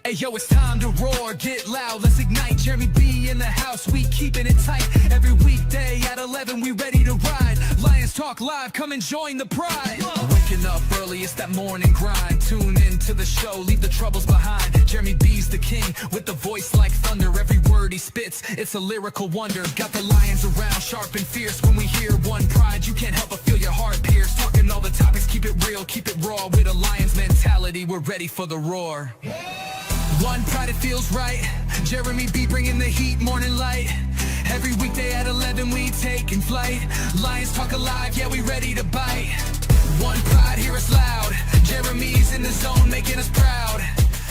Hey yo, it's time to roar, get loud, let's ignite. Jeremy B in the house, we keeping it tight. Every weekday at 11, we ready to ride. Lions Talk Live, come and join the pride. Waking up early, it's that morning grind. Tune in to the show, leave the troubles behind. Jeremy B's the king, with the voice like thunder. Every word he spits, it's a lyrical wonder. Got the lions around, sharp and fierce. When we hear one pride, you can't help but feel your heart pierce. Talking all the topics, keep it real, keep it raw. With a lion's mentality, we're ready for the roar. One pride, it feels right. Jeremy B bringing the heat, morning light. Every weekday at 11, we taking flight. Lions Talk Alive, yeah, we ready to bite. One pride, hear us loud. Jeremy's in the zone, making us proud.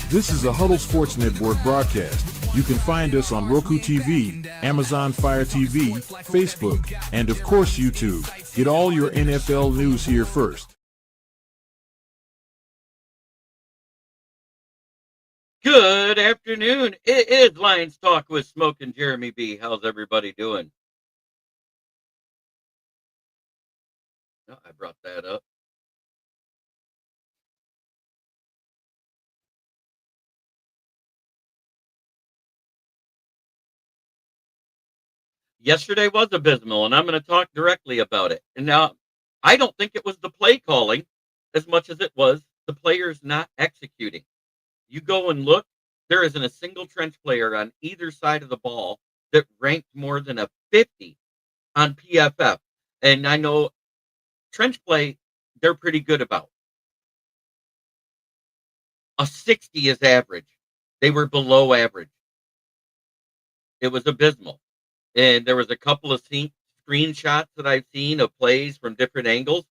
This is a Huddle Sports Network broadcast. You can find us on Roku TV, Amazon Fire TV, Facebook, and of course YouTube. Get all your NFL news here first. Good afternoon. It is Lions Talk with Smoke and Jeremy B. How's everybody doing? Oh, I brought that up. Yesterday was abysmal, and I'm going to talk directly about it. And now, I don't think it was the play calling as much as it was the players not executing. You go and look, there isn't a single trench player on either side of the ball that ranked more than a 50 on PFF. And I know trench play, they're pretty good about. A 60 is average. They were below average. It was abysmal. And there was a couple of screenshots that I've seen of plays from different angles.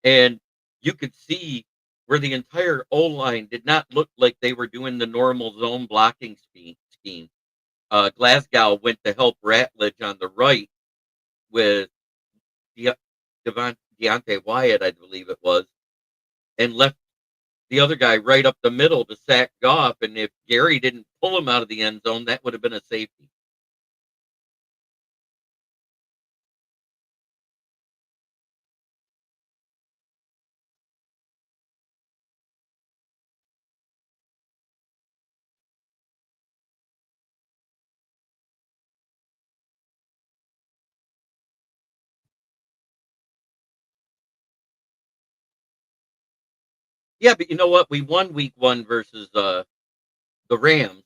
And you could see where the entire O-line did not look like they were doing the normal zone blocking scheme. Glasgow went to help Ratledge on the right with Deontay Wyatt, I believe it was, and left the other guy right up the middle to sack Goff. And if Gary didn't pull him out of the end zone, that would have been a safety. Yeah, but you know what? We won week 1 versus the Rams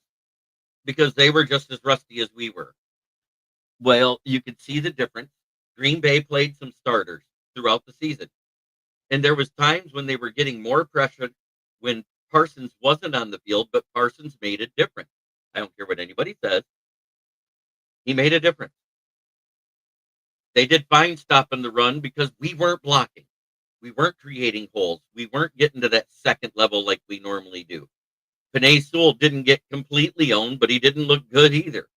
because they were just as rusty as we were. Well, you could see the difference. Green Bay played some starters throughout the season. And there was times when they were getting more pressure when Parsons wasn't on the field, but Parsons made a difference. I don't care what anybody says. He made a difference. They did fine stopping the run because we weren't blocking. We weren't creating holes. We weren't getting to that second level like we normally do. Penei Sewell didn't get completely owned, but he didn't look good either.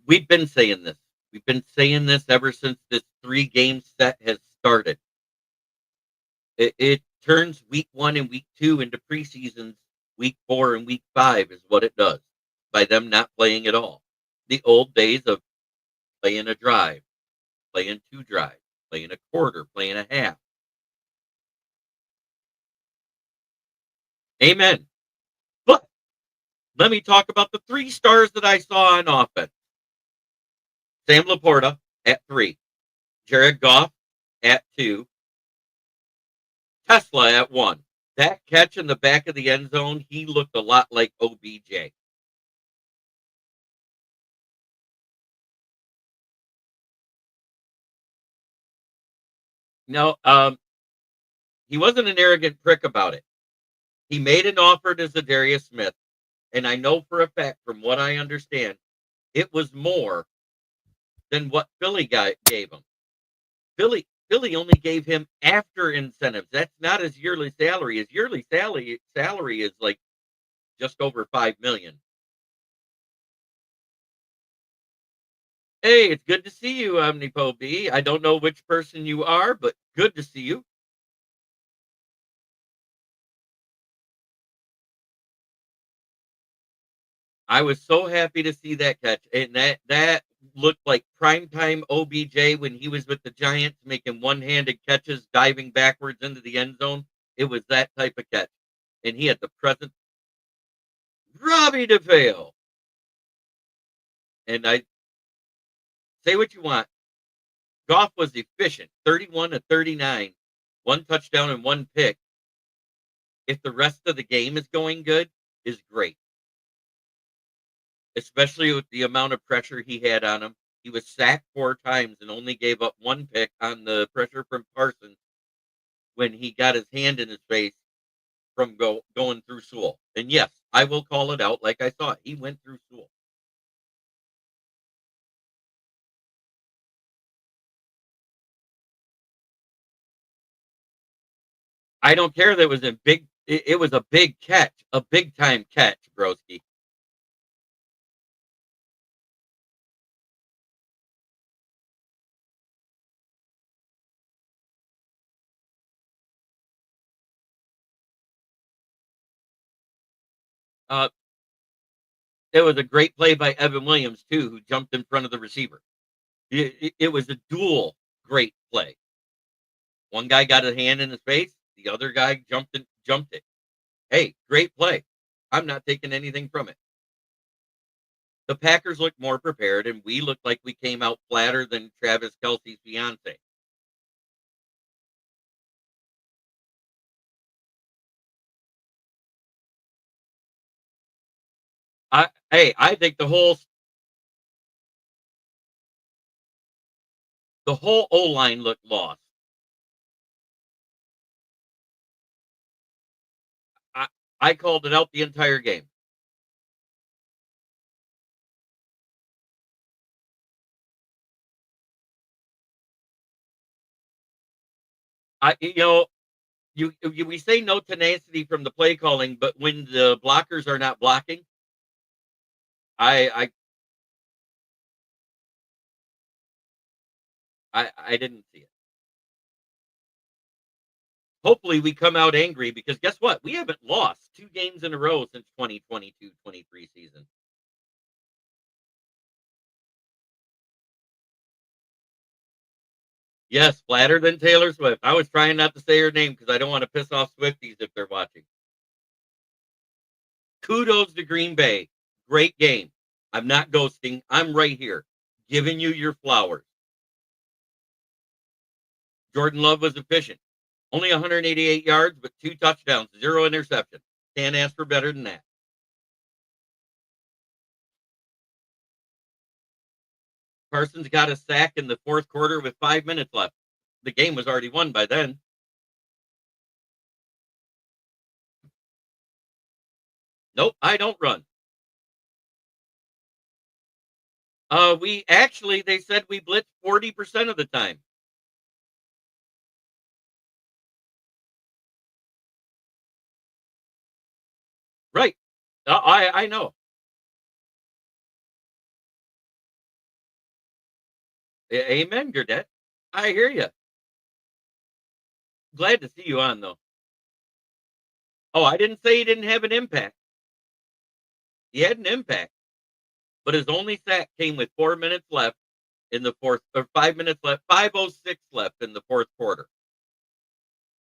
We've been saying this. We've been saying this ever since this 3-game set has started. It turns week 1 and week 2 into preseasons. Week 4 and week 5 is what it does by them not playing at all. The old days of playing a drive, playing 2 drives, playing a quarter, playing a half. Amen. But let me talk about the 3 stars that I saw on offense. Sam Laporta at 3, Jared Goff at 2, Tesla at 1. That catch in the back of the end zone, he looked a lot like OBJ. No, he wasn't an arrogant prick about it. He made an offer to Zadarius Smith, and I know for a fact, from what I understand, it was more than what Philly gave him. Philly only gave him after incentives. That's not his yearly salary. His yearly salary is like just over $5 million. Hey, it's good to see you, Omnipo B. I don't know which person you are, but good to see you. I was so happy to see that catch, and that looked like primetime OBJ when he was with the Giants, making one-handed catches, diving backwards into the end zone. It was that type of catch. And he had the presence. Robbie DeFeo. And I say what you want. Goff was efficient, 31 to 39, one touchdown and one pick. If the rest of the game is going good, is great. Especially with the amount of pressure he had on him. He was sacked 4 times and only gave up 1 pick on the pressure from Parsons when he got his hand in his face from going through Sewell. And yes, I will call it out like I saw it. He went through Sewell. I don't care that it was a big. It was a big catch, a big time catch, Broski. Uh, it was a great play by Evan Williams too, who jumped in front of the receiver. It was a dual great play. One guy got a hand in his face, the other guy jumped it. Hey, great play. I'm not taking anything from it. The Packers looked more prepared, and we looked like we came out flatter than Travis Kelce's fiance. I think the whole O-line looked lost. I I called it out the entire game. We say no tenacity from the play calling, but when the blockers are not blocking, I I didn't see it. Hopefully we come out angry because guess what? We haven't lost 2 games in a row since 2022-23 season. Yes, flatter than Taylor Swift. I was trying not to say her name because I don't want to piss off Swifties if they're watching. Kudos to Green Bay. Great game. I'm not ghosting. I'm right here, giving you your flowers. Jordan Love was efficient. Only 188 yards, but 2 touchdowns, 0 interception. Can't ask for better than that. Parsons got a sack in the 4th quarter with 5 minutes left. The game was already won by then. Nope, I don't run. They said we blitz 40% of the time. Right. I know. Amen, Gurdette. I hear you. Glad to see you on though. Oh, I didn't say he didn't have an impact. He had an impact, but his only sack came with 4 minutes left in the 4th, or 5 minutes left, 5:06 left in the 4th quarter.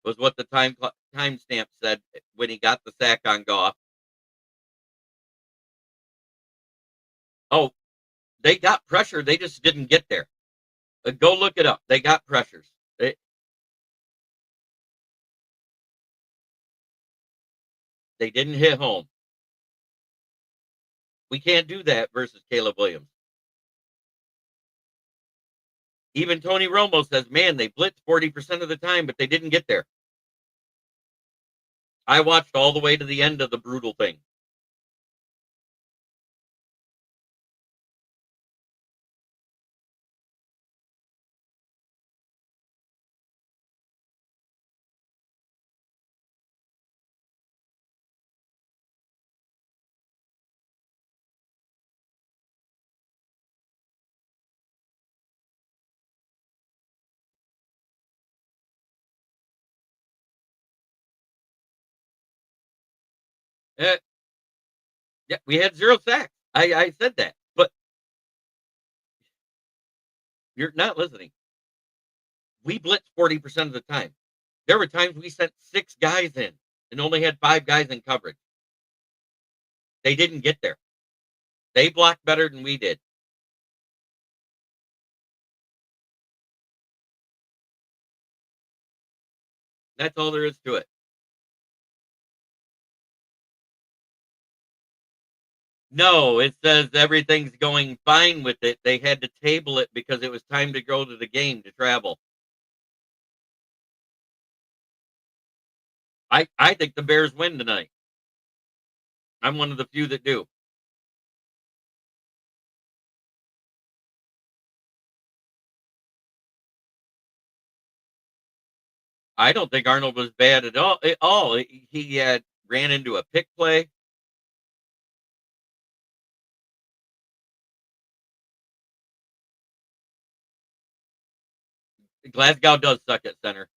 Was what the timestamp said when he got the sack on Goff. Oh, they got pressure. They just didn't get there. Go look it up. They got pressures. They didn't hit home. We can't do that versus Caleb Williams. Even Tony Romo says, man, they blitzed 40% of the time, but they didn't get there. I watched all the way to the end of the brutal thing. Uh, yeah, we had 0 sacks. I said that. But You're not listening. We blitzed 40% of the time. There were times we sent 6 guys in and only had 5 guys in coverage. They didn't get there. They blocked better than we did. That's all there is to it. No, it says everything's going fine with it. They had to table it because it was time to go to the game to travel. I think the Bears win tonight. I'm one of the few that do. I don't think Arnold was bad at all. He had ran into a pick play. Glasgow does suck at center.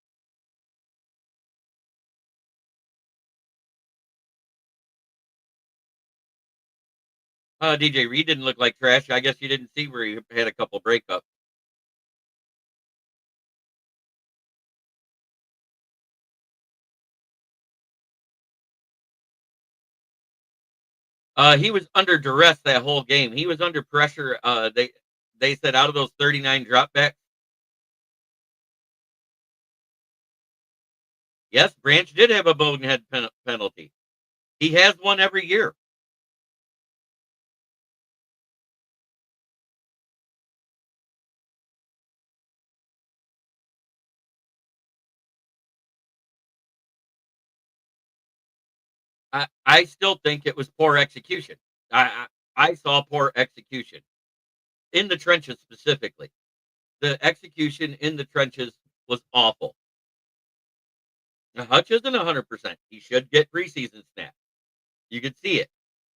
DJ Reed didn't look like trash. I guess you didn't see where he had a couple breakups. He was under duress that whole game. He was under pressure. They said out of those 39 dropbacks. Yes, Branch did have a bonehead penalty. He has one every year. I still think it was poor execution. I saw poor execution in the trenches specifically. The execution in the trenches was awful. Now, Hutch isn't 100%. He should get preseason snaps. You could see it.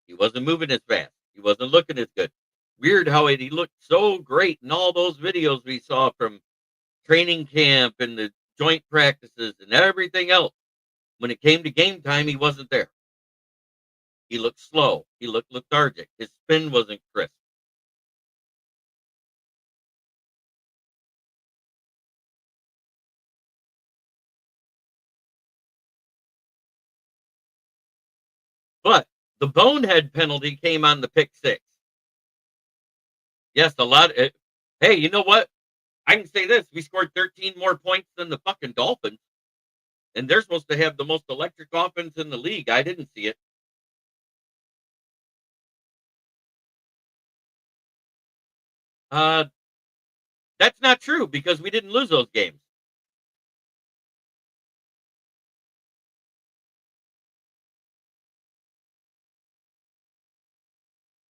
He wasn't moving as fast. He wasn't looking as good. Weird how he looked so great in all those videos we saw from training camp and the joint practices and everything else. When it came to game time, he wasn't there. He looked slow. He looked lethargic. His spin wasn't crisp. But the bonehead penalty came on the pick six. Yes, a lot. Hey, you know what? I can say this: we scored 13 more points than the fucking Dolphins, and they're supposed to have the most electric offense in the league. I didn't see it. Uh, that's not true because we didn't lose those games.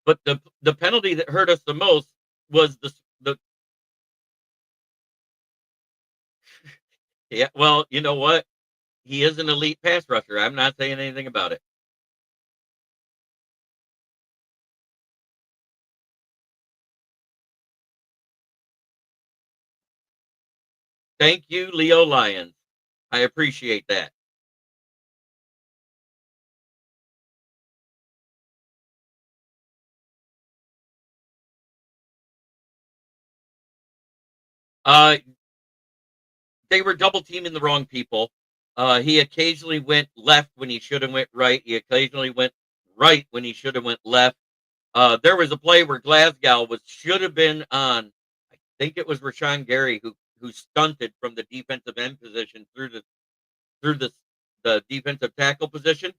But the penalty that hurt us the most was the yeah. Well, you know what? He is an elite pass rusher. I'm not saying anything about it. Thank you, Leo Lyons. I appreciate that. Uh, they were double teaming the wrong people. He occasionally went left when he should have went right. He occasionally went right when he should have went left. There was a play where Glasgow should have been on. I think it was Rashawn Gary who stunted from the defensive end position through the defensive tackle position,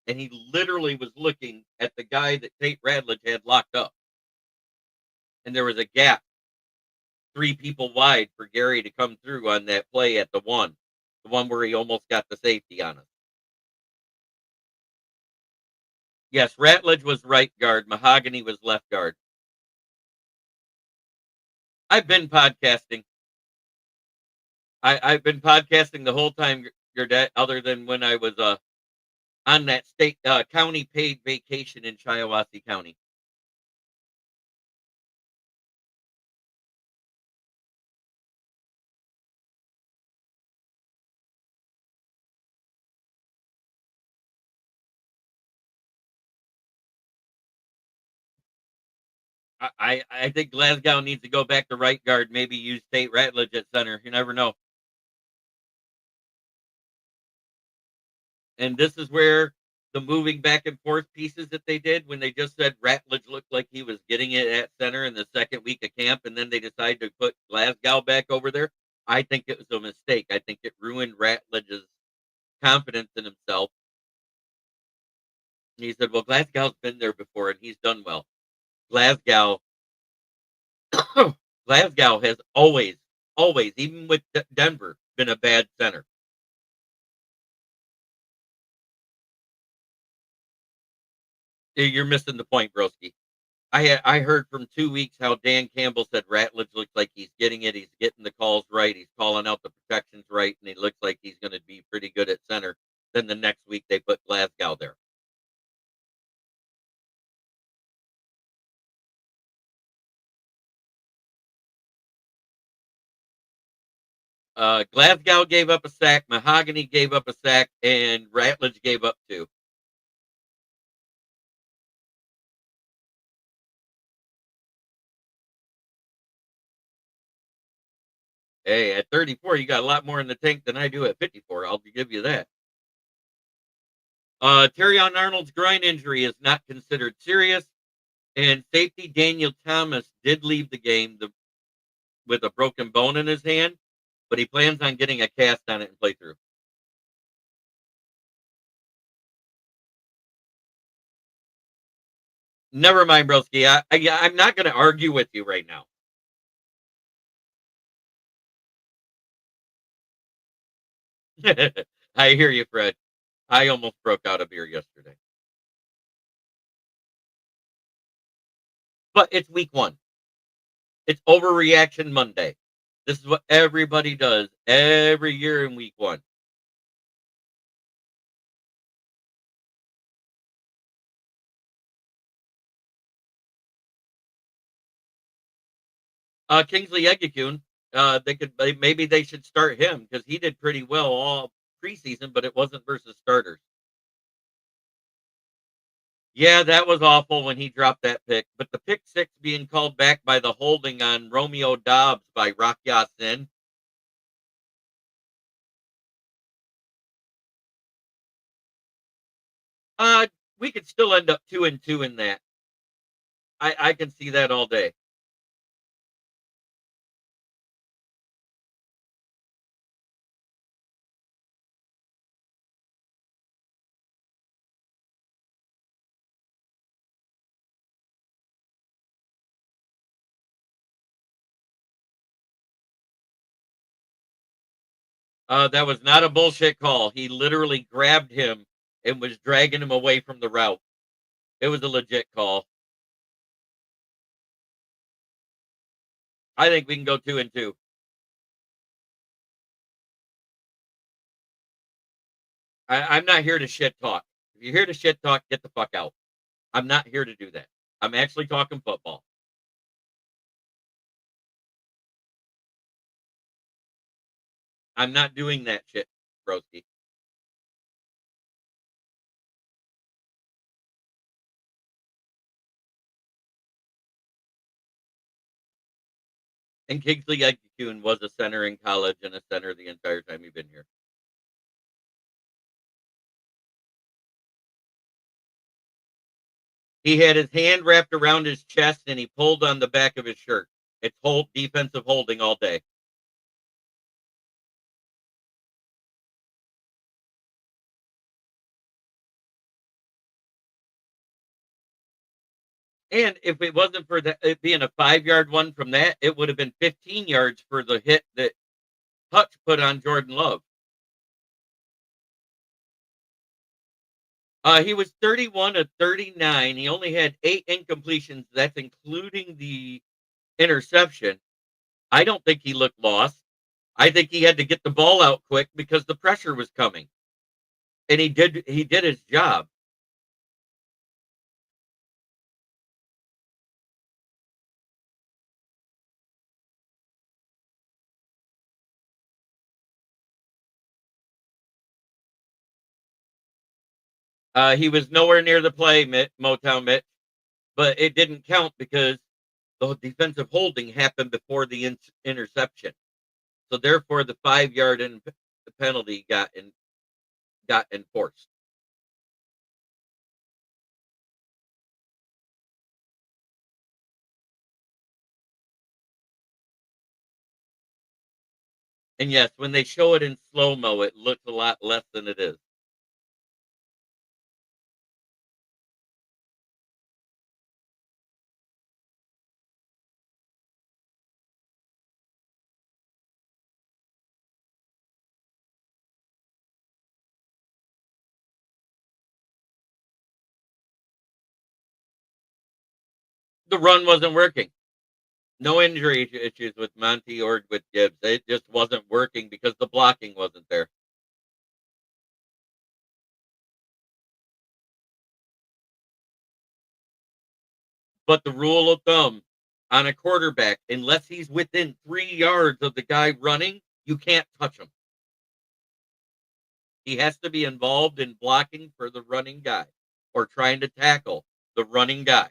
and he literally was looking at the guy that Tate Radledge had locked up, and there was a gap 3 people wide for Gary to come through on that play at the one where he almost got the safety on us. Yes, Ratledge was right guard. Mahogany was left guard. I've been podcasting. I've been podcasting the whole time, your dad, other than when I was on that state county paid vacation in Shiawassee County. I think Glasgow needs to go back to right guard, maybe use Tate Ratledge at center. You never know. And this is where the moving back and forth pieces that they did when they just said Ratledge looked like he was getting it at center in the second week of camp, and then they decided to put Glasgow back over there. I think it was a mistake. I think it ruined Ratledge's confidence in himself. And he said, "Well, Glasgow's been there before, and he's done well." Glasgow, Glasgow has always, even with Denver, been a bad center. You're missing the point, Broski. I heard from 2 weeks how Dan Campbell said Ratledge looks like he's getting it. He's getting the calls right. He's calling out the protections right, and he looks like he's going to be pretty good at center. Then the next week they put Glasgow there. Glasgow gave up a sack, Mahogany gave up a sack, and Ratledge gave up two. Hey, at 34, you got a lot more in the tank than I do at 54. I'll give you that. Terrion Arnold's groin injury is not considered serious, and safety Daniel Thomas did leave the game with a broken bone in his hand, but he plans on getting a cast on it and play through. Never mind, Broski. I'm not going to argue with you right now. I hear you, Fred. I almost broke out a beer yesterday. But it's week one. It's overreaction Monday. This is what everybody does every year in week one. Kingsley Egekune, maybe they should start him because he did pretty well all preseason, but it wasn't versus starters. Yeah, that was awful when he dropped that pick. But the pick six being called back by the holding on Romeo Dobbs by Rock Ya-Sin. Uh, we could still end up 2-2 in that. I can see that all day. That was not a bullshit call. He literally grabbed him and was dragging him away from the route. It was a legit call. I think we can go 2-2. I'm not here to shit talk. If you're here to shit talk, get the fuck out. I'm not here to do that. I'm actually talking football. I'm not doing that shit, broski. And Kingsley Egekune was a center in college and a center the entire time he's been here. He had his hand wrapped around his chest and he pulled on the back of his shirt. It's whole defensive holding all day. And if it wasn't for that, it being a 5-yard one from that, it would have been 15 yards for the hit that Hutch put on Jordan Love. He was 31 of 39. He only had 8 incompletions. That's including the interception. I don't think he looked lost. I think he had to get the ball out quick because the pressure was coming. And he did his job. He was nowhere near the play, Motown Mitch, but it didn't count because The defensive holding happened before the interception. So therefore, the 5-yard penalty got enforced. And yes, when they show it in slow mo, it looks a lot less than it is. The run wasn't working. No injury issues with Monty or with Gibbs. It just wasn't working because the blocking wasn't there. But the rule of thumb on a quarterback, unless he's within 3 yards of the guy running, you can't touch him. He has to be involved in blocking for the running guy or trying to tackle the running guy.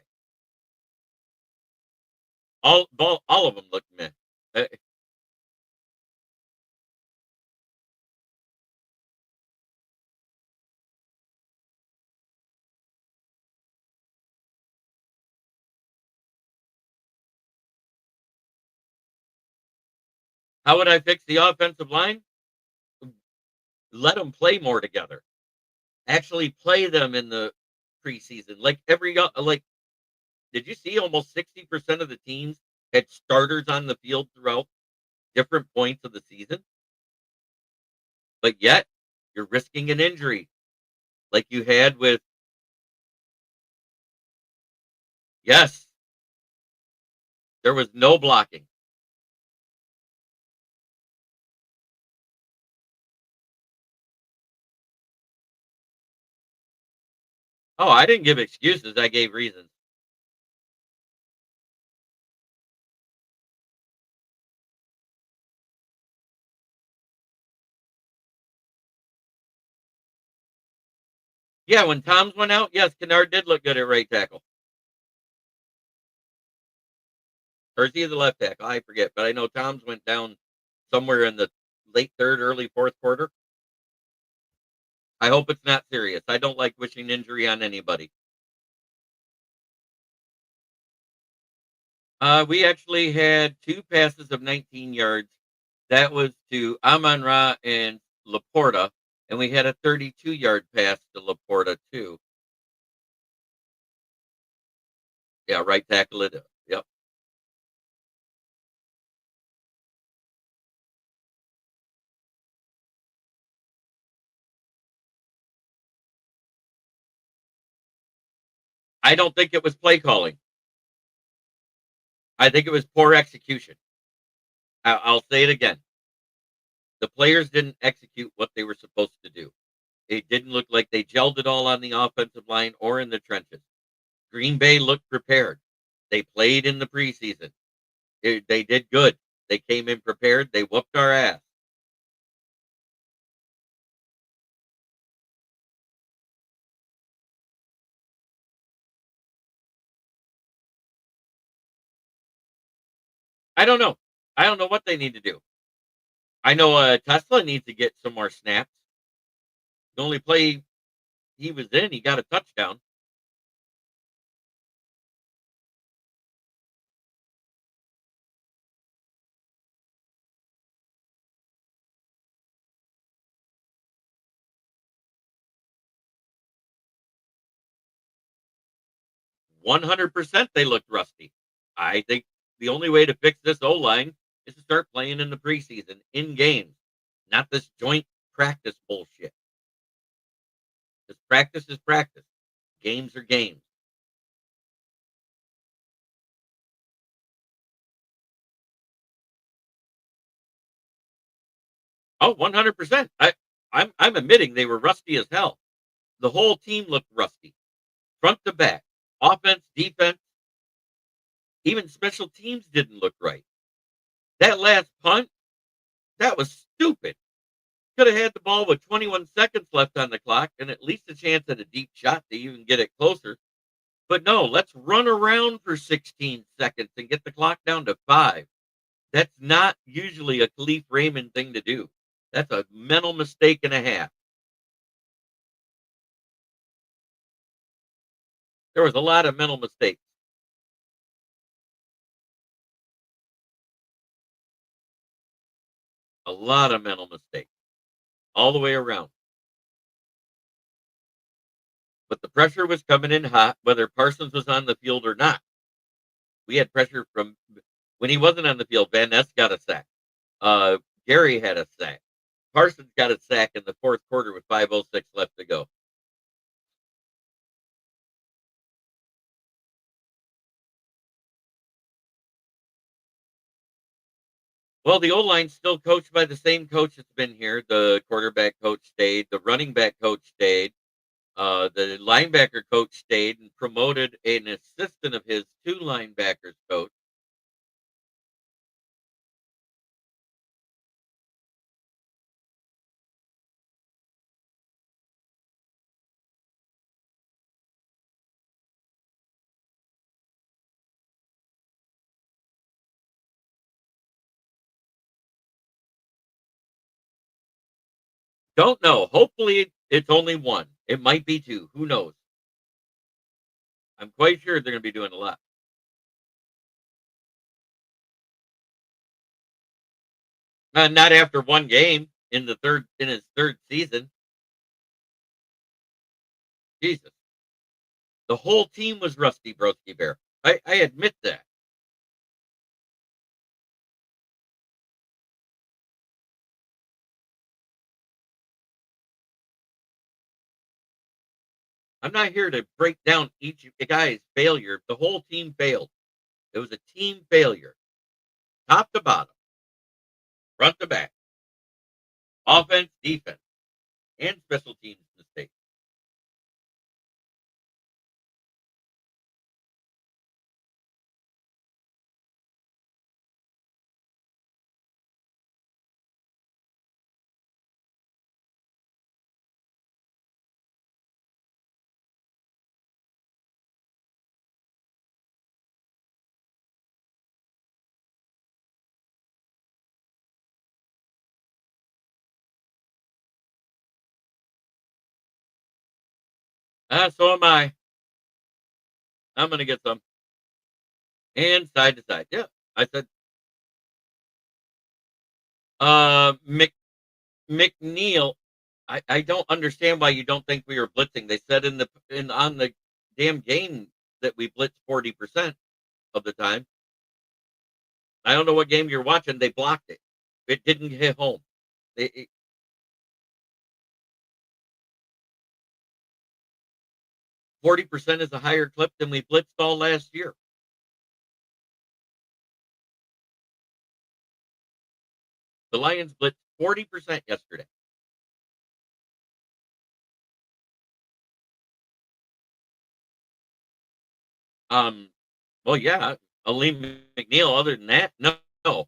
All of them look meh. Uh, How would I fix the offensive line? Let them play more together. Actually play them in the preseason. Like did you see almost 60% of the teams had starters on the field throughout different points of the season? But yet you're risking an injury like you had with, yes, there was no blocking. Oh, I didn't give excuses. I gave reasons. Yeah, when Tom's went out, yes, Kennard did look good at right tackle. Or is he the left tackle? I forget, but I know Tom's went down somewhere in the late third, early fourth quarter. I hope it's not serious. I don't like wishing injury on anybody. We actually had two passes of 19 yards. That was to Amon Ra and Laporta, and we had a 32-yard pass to Laporta too. Yeah, right tackle it. Yep. I don't think it was play calling. I think it was poor execution. I'll say it again. The players didn't execute what they were supposed to do. It didn't look like they gelled it all on the offensive line or in the trenches. Green Bay looked prepared. They played in the preseason. They did good. They came in prepared. They whooped our ass. I don't know. I don't know what they need to do. I know Tesla needs to get some more snaps. The only play he was in, he got a touchdown. 100% they looked rusty. I think the only way to fix this O line is to start playing in the preseason, in games, not this joint practice bullshit. Because practice is practice, games are games. Oh, 100%. I'm admitting they were rusty as hell. The whole team looked rusty, front to back, offense, defense, even special teams didn't look right. That last punt, that was stupid. Could have had the ball with 21 seconds left on the clock and at least a chance at a deep shot to even get it closer. But no, let's run around for 16 seconds and get the clock down to 5. That's not usually a Khalif Raymond thing to do. That's a mental mistake and a half. There was a lot of mental mistakes. A lot of mental mistakes all the way around. But the pressure was coming in hot, whether Parsons was on the field or not. We had pressure from when he wasn't on the field. Van Ness got a sack. Uh, Gary had a sack. Parsons got a sack in the fourth quarter with 5:06 left to go. Well, the O-line's still coached by the same coach that's been here. The quarterback coach stayed. The running back coach stayed. The linebacker coach stayed and promoted an assistant of his to linebackers coach. Don't know. Hopefully, it's only one. It might be two. Who knows? I'm quite sure they're going to be doing a lot. Not after one game in his third season. Jesus, the whole team was rusty, Broski Bear. I admit that. I'm not here to break down each guy's failure. The whole team failed. It was a team failure, top to bottom, front to back, offense, defense, and special teams mistakes. So am I. I'm going to get some. And side to side. Yeah. I said, Mc, McNeil, I don't understand why you don't think we were blitzing. They said on the damn game that we blitzed 40% of the time. I don't know what game you're watching. They blocked it. It didn't hit home. 40% is a higher clip than we blitzed all last year. The Lions blitzed 40% yesterday. Um, well, yeah, Aleem McNeil. Other than that, no.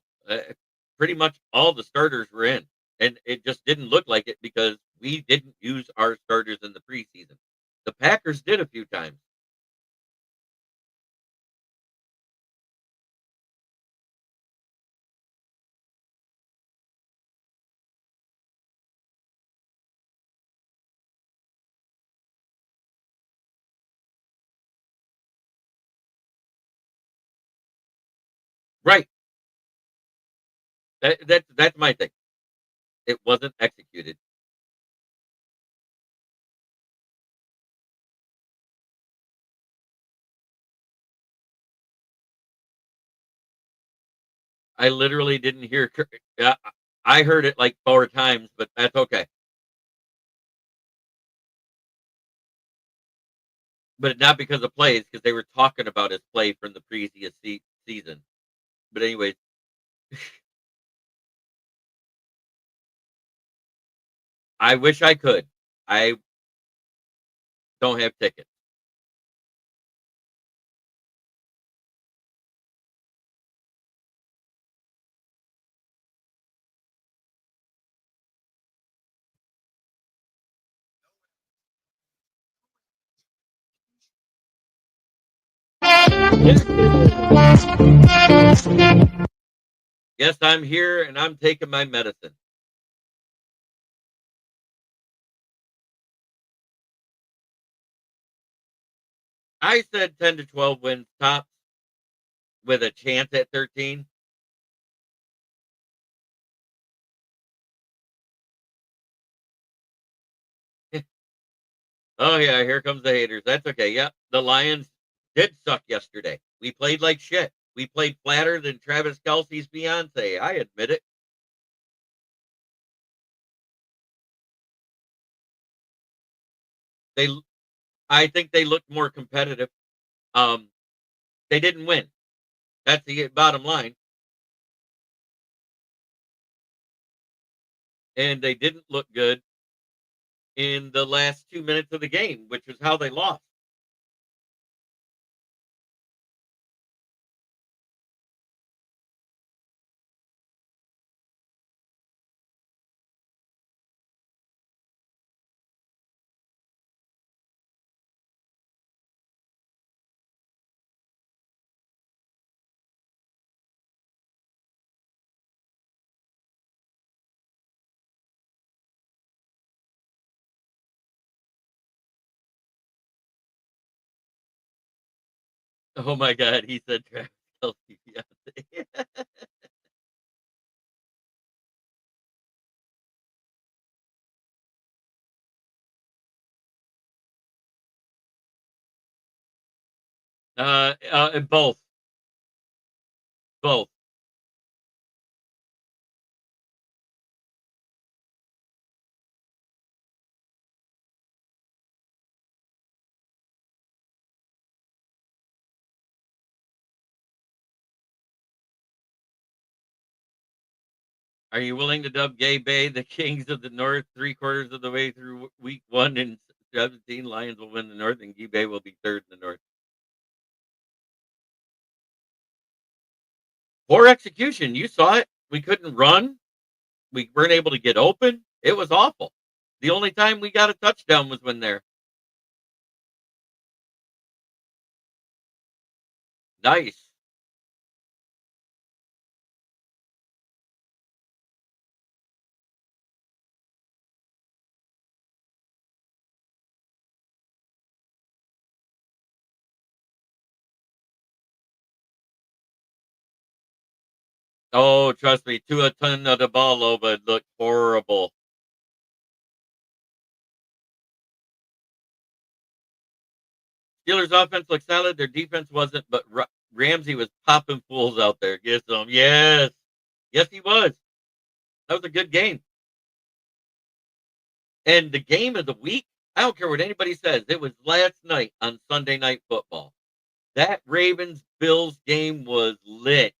Pretty much all the starters were in, and it just didn't look like it because we didn't use our starters in the preseason. The Packers did a few times. Right. That's my thing. It wasn't executed. I literally didn't hear. I heard it like 4 times, but that's okay. But not because of plays, because they were talking about his play from the previous season. But anyways, I wish I could. I don't have tickets. Yes, I'm here and I'm taking my medicine. I said 10 to 12 wins tops with a chance at 13. Oh yeah, here comes the haters. That's okay. Yep, the Lions did suck yesterday. We played like shit. We played flatter than Travis Kelsey's fiance. I admit it. They, I think they looked more competitive. Um, they didn't win. That's the bottom line. And they didn't look good in the last 2 minutes of the game, which is how they lost. Oh my God, he said Travis Kelsey fiance. Both, both. Are you willing to dub Gay Bay the Kings of the North 3/4 of the way through week 1 and 17? Lions will win the North and Gay Bay will be third in the North. Poor execution. You saw it. We couldn't run. We weren't able to get open. It was awful. The only time we got a touchdown was when they're nice. Oh, trust me, to a ton of the ball over it looked horrible. Steelers offense looked solid. Their defense wasn't, but Ramsey was popping fools out there. Get some. Yes. Yes, he was. That was a good game. And the game of the week, I don't care what anybody says. It was last night on Sunday Night Football. That Ravens Bills game was lit.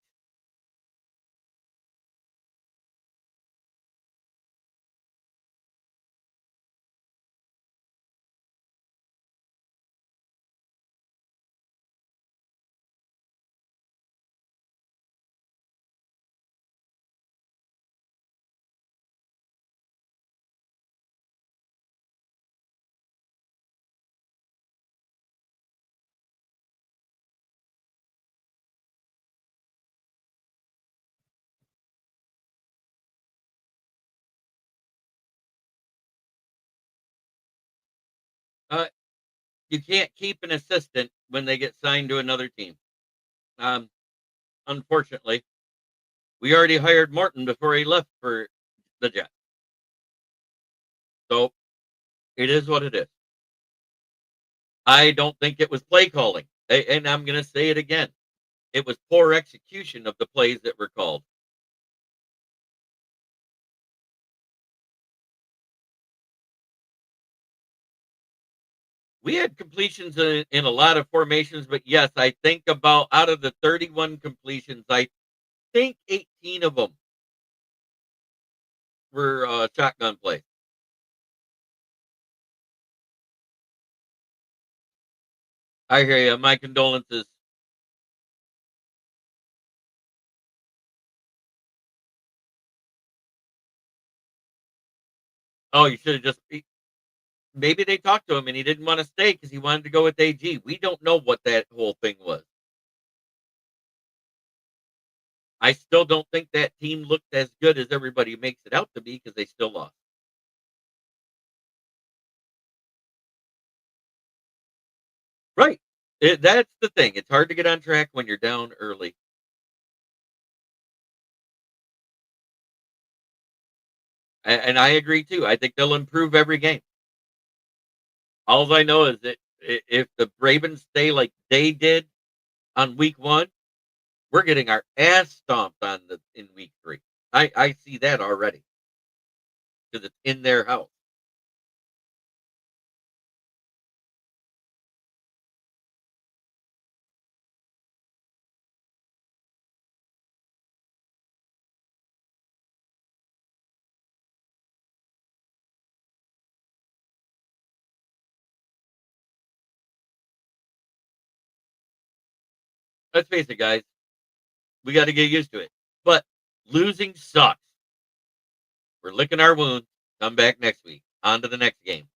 Uh, you can't keep an assistant when they get signed to another team. Um, Unfortunately, we already hired Morton before he left for the Jets. So it is what it is. I don't think it was play calling. And I'm going to say it again. It was poor execution of the plays that were called. We had completions in a lot of formations, but yes, I think about out of the 31 completions, I think 18 of them were shotgun plays. I hear you. My condolences. Oh, you should have just. Maybe they talked to him and he didn't want to stay because he wanted to go with AG. We don't know what that whole thing was. I still don't think that team looked as good as everybody makes it out to be because they still lost. Right. That's the thing. It's hard to get on track when you're down early. And I agree too. I think they'll improve every game. All I know is that if the Ravens stay like they did on week one, we're getting our ass stomped in week 3. I see that already because it's in their house. Let's face it, guys. We got to get used to it. But losing sucks. We're licking our wounds. Come back next week. On to the next game.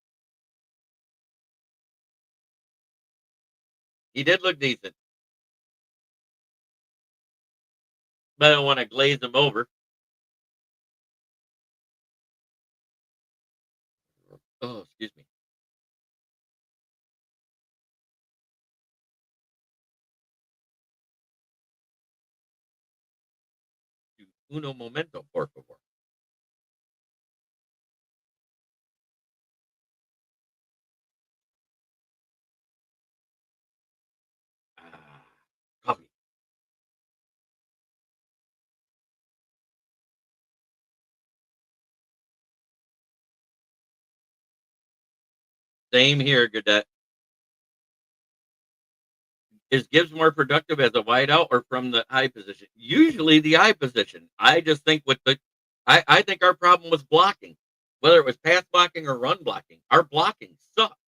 He did look decent, but I don't want to glaze him over. Oh, excuse me. Uno momento, por favor. Ah, coffee. Same here, Gadet. Is Gibbs more productive as a wideout or from the eye position? Usually the eye position. I just think I think our problem was blocking, whether it was pass blocking or run blocking. Our blocking sucked.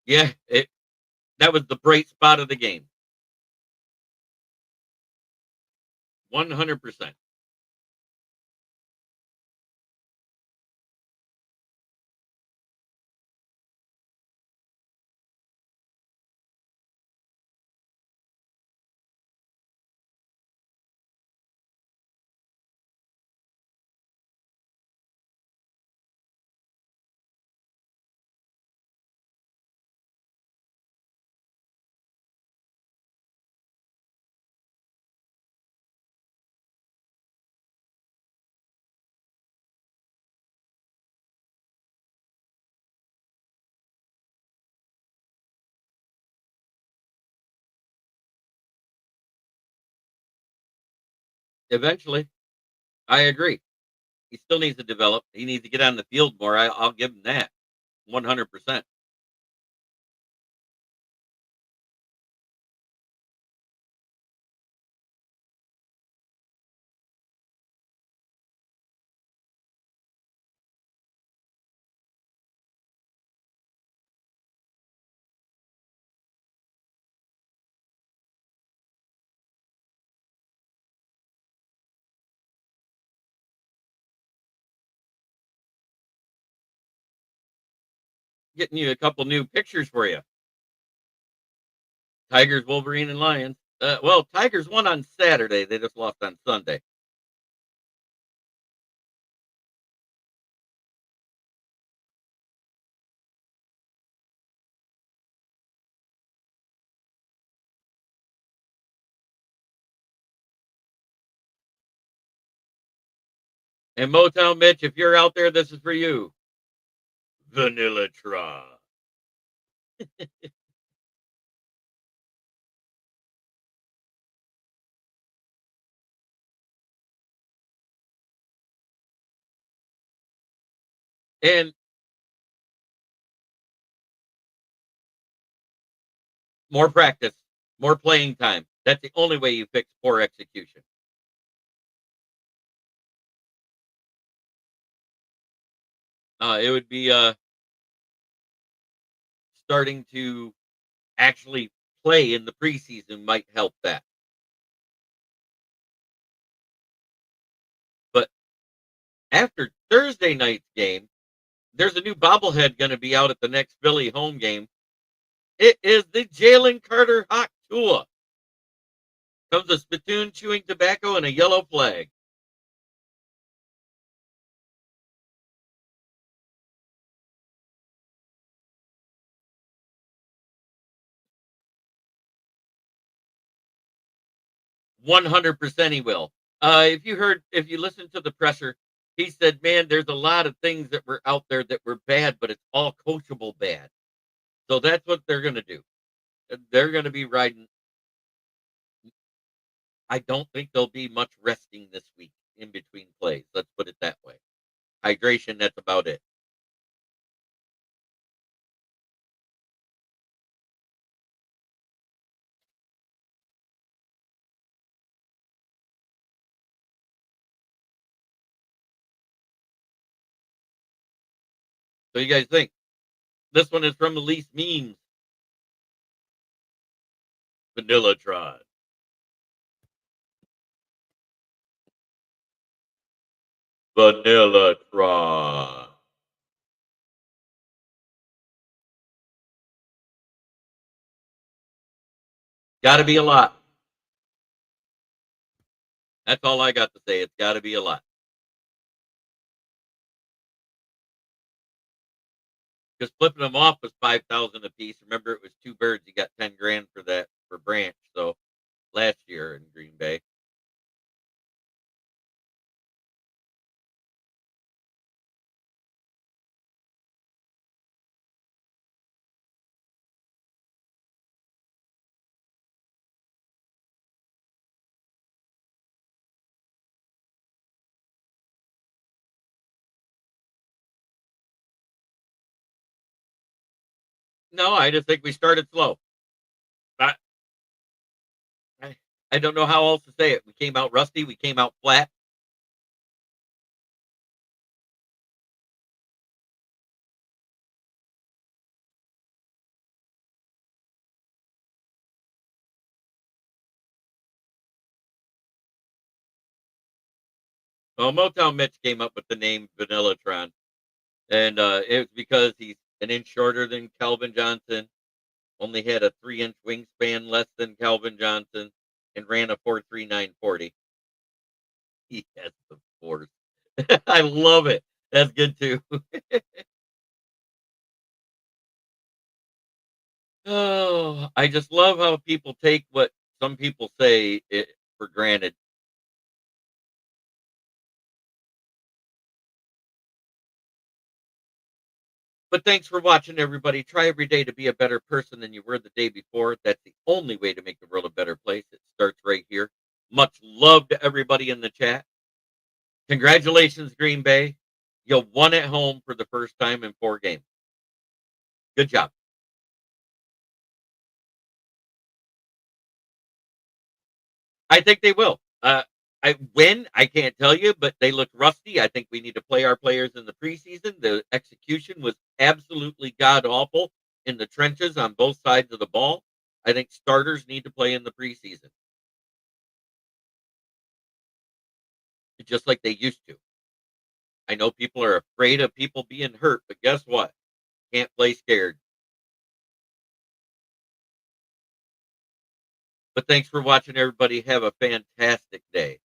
Yeah, that was the bright spot of the game. 100%. Eventually, I agree. He still needs to develop. He needs to get on the field more. I'll give him that. 100%. Getting you a couple new pictures for you. Tigers, Wolverine, and Lions. Well, Tigers won on Saturday. They just lost on Sunday. And Motown Mitch, if you're out there, this is for you. Vanilla Tron. And more practice, more playing time. That's the only way you fix poor execution. It would be starting to actually play in the preseason might help that. But after Thursday night's game, there's a new bobblehead going to be out at the next Philly home game. It is the Jalen Carter Hawk Tua. Comes a spittoon chewing tobacco and a yellow flag. "100% he will." If you listen to the presser, he said, "Man, there's a lot of things that were out there that were bad, but it's all coachable bad." So that's what they're going to do. They're going to be riding. I don't think there'll be much resting this week in between plays. Let's put it that way. Hydration, that's about it. So you guys think? This one is from the least memes. Vanillatron. Vanillatron. Gotta be a lot. That's all I got to say. It's gotta be a lot. Because flipping them off was 5,000 a piece. Remember, it was two birds. You got 10 grand for that for Branch. So last year in Green Bay. No, I just think we started slow. I, I don't know how else to say it. We came out rusty. We came out flat. Well, Motown Mitch came up with the name Vanillatron, and it was because he's an inch shorter than Calvin Johnson, only had a 3-inch wingspan less than Calvin Johnson, and ran a 4.3940. He has the force. I love it. That's good too. Oh, I just love how people take what some people say it for granted. But thanks for watching, everybody. Try every day to be a better person than you were the day before. That's the only way to make the world a better place. It starts right here. Much love to everybody in the chat. Congratulations, Green Bay. You won at home for the first time in 4 games. Good job. I think they will. I can't tell you, but they look rusty. I think we need to play our players in the preseason. The execution was absolutely god awful in the trenches on both sides of the ball. I think starters need to play in the preseason, just like they used to. I know people are afraid of people being hurt, but guess what? Can't play scared. But thanks for watching, everybody. Have a fantastic day.